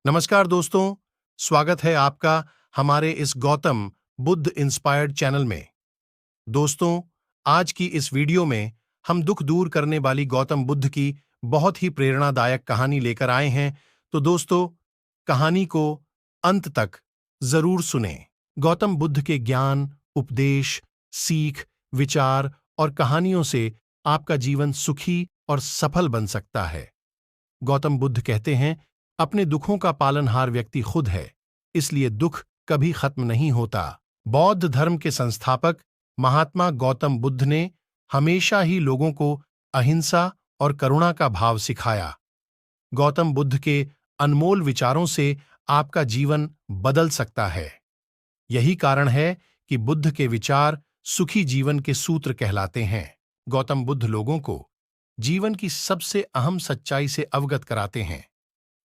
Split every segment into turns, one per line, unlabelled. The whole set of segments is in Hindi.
नमस्कार दोस्तों, स्वागत है आपका हमारे इस गौतम बुद्ध इंस्पायर्ड चैनल में। दोस्तों, आज की इस वीडियो में हम दुख दूर करने वाली गौतम बुद्ध की बहुत ही प्रेरणादायक कहानी लेकर आए हैं। तो दोस्तों, कहानी को अंत तक जरूर सुनें। गौतम बुद्ध के ज्ञान, उपदेश, सीख, विचार और कहानियों से आपका जीवन सुखी और सफल बन सकता है। गौतम बुद्ध कहते हैं, अपने दुखों का पालनहार व्यक्ति खुद है, इसलिए दुख कभी खत्म नहीं होता। बौद्ध धर्म के संस्थापक महात्मा गौतम बुद्ध ने हमेशा ही लोगों को अहिंसा और करुणा का भाव सिखाया। गौतम बुद्ध के अनमोल विचारों से आपका जीवन बदल सकता है। यही कारण है कि बुद्ध के विचार सुखी जीवन के सूत्र कहलाते हैं। गौतम बुद्ध लोगों को जीवन की सबसे अहम सच्चाई से अवगत कराते हैं,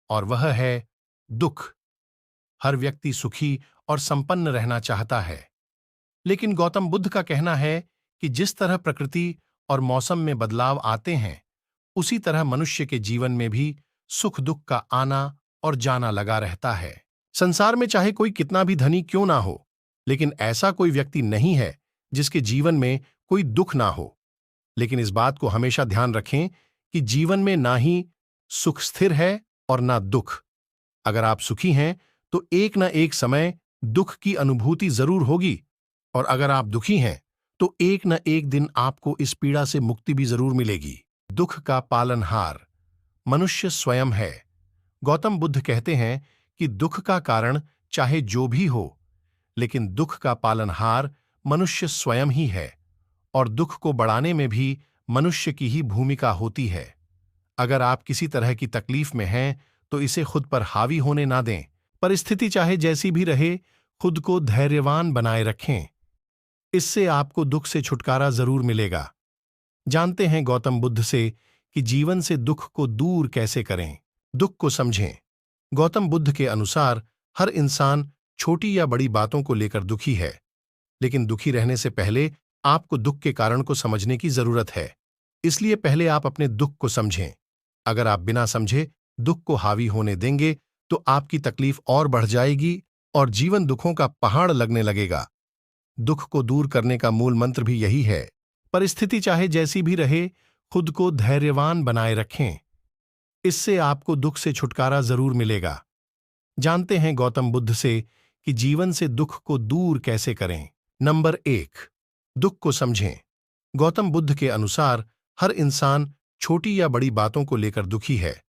और वह है दुख। हर व्यक्ति सुखी और संपन्न रहना चाहता है, लेकिन गौतम बुद्ध का कहना है कि जिस तरह प्रकृति और मौसम में बदलाव आते हैं, उसी तरह मनुष्य के जीवन में भी सुख दुख का आना और जाना लगा रहता है। संसार में चाहे कोई कितना भी धनी क्यों ना हो, लेकिन ऐसा कोई व्यक्ति नहीं है जिसके जीवन में कोई दुख ना हो। लेकिन इस बात को हमेशा ध्यान रखें कि जीवन में ना ही सुख स्थिर है और ना दुख। अगर आप सुखी हैं तो एक न एक समय दुख की अनुभूति जरूर होगी, और अगर आप दुखी हैं तो एक न एक दिन आपको इस पीड़ा से मुक्ति भी जरूर मिलेगी। दुख का पालनहार मनुष्य स्वयं है। गौतम बुद्ध कहते हैं कि दुख का कारण चाहे जो भी हो, लेकिन दुख का पालनहार मनुष्य स्वयं ही है, और दुख को बढ़ाने में भी मनुष्य की ही भूमिका होती है। अगर आप किसी तरह की तकलीफ में हैं तो इसे खुद पर हावी होने ना दें। परिस्थिति चाहे जैसी भी रहे, खुद को धैर्यवान बनाए रखें। इससे आपको दुख से छुटकारा जरूर मिलेगा। जानते हैं गौतम बुद्ध से कि जीवन से दुख को दूर कैसे करें। दुख को समझें। गौतम बुद्ध के अनुसार हर इंसान छोटी या बड़ी बातों को लेकर दुखी है, लेकिन दुखी रहने से पहले आपको दुख के कारण को समझने की जरूरत है। इसलिए पहले आप अपने दुख को समझें। अगर आप बिना समझे दुख को हावी होने देंगे तो आपकी तकलीफ और बढ़ जाएगी और जीवन दुखों का पहाड़ लगने लगेगा। दुख को दूर करने का मूल मंत्र भी यही है। परिस्थिति चाहे जैसी भी रहे, खुद को धैर्यवान बनाए रखें। इससे आपको दुख से छुटकारा जरूर मिलेगा। जानते हैं गौतम बुद्ध से कि जीवन से दुख को दूर कैसे करें। नंबर 1, दुख को समझें। गौतम बुद्ध के अनुसार हर इंसान छोटी या बड़ी बातों को लेकर दुखी है,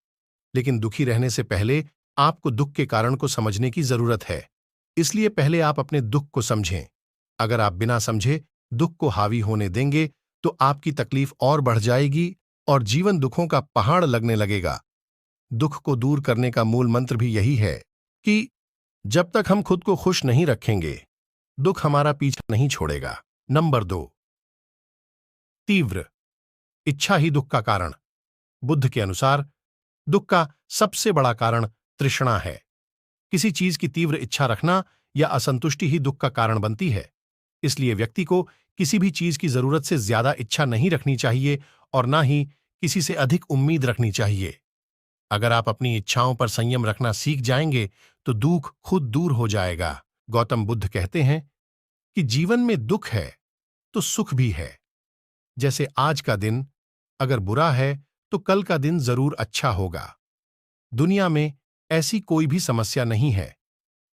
लेकिन दुखी रहने से पहले आपको दुख के कारण को समझने की जरूरत है। इसलिए पहले आप अपने दुख को समझें। अगर आप बिना समझे दुख को हावी होने देंगे तो आपकी तकलीफ और बढ़ जाएगी और जीवन दुखों का पहाड़ लगने लगेगा। दुख को दूर करने का मूल मंत्र भी यही है कि जब तक हम खुद को खुश नहीं रखेंगे, दुख हमारा पीछा नहीं छोड़ेगा। नंबर 2, तीव्र इच्छा ही दुख का कारण। बुद्ध के अनुसार दुख का सबसे बड़ा कारण तृष्णा है। किसी चीज की तीव्र इच्छा रखना या असंतुष्टि ही दुख का कारण बनती है। इसलिए व्यक्ति को किसी भी चीज की जरूरत से ज्यादा इच्छा नहीं रखनी चाहिए और ना ही किसी से अधिक उम्मीद रखनी चाहिए। अगर आप अपनी इच्छाओं पर संयम रखना सीख जाएंगे तो दुख खुद दूर हो जाएगा। गौतम बुद्ध कहते हैं कि जीवन में दुख है तो सुख भी है। जैसे आज का दिन अगर बुरा है तो कल का दिन जरूर अच्छा होगा। दुनिया में ऐसी कोई भी समस्या नहीं है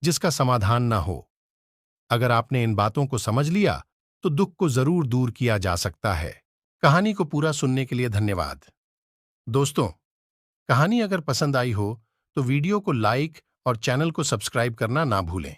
जिसका समाधान ना हो। अगर आपने इन बातों को समझ लिया तो दुख को जरूर दूर किया जा सकता है। कहानी को पूरा सुनने के लिए धन्यवाद। दोस्तों, कहानी अगर पसंद आई हो तो वीडियो को लाइक और चैनल को सब्सक्राइब करना ना भूलें।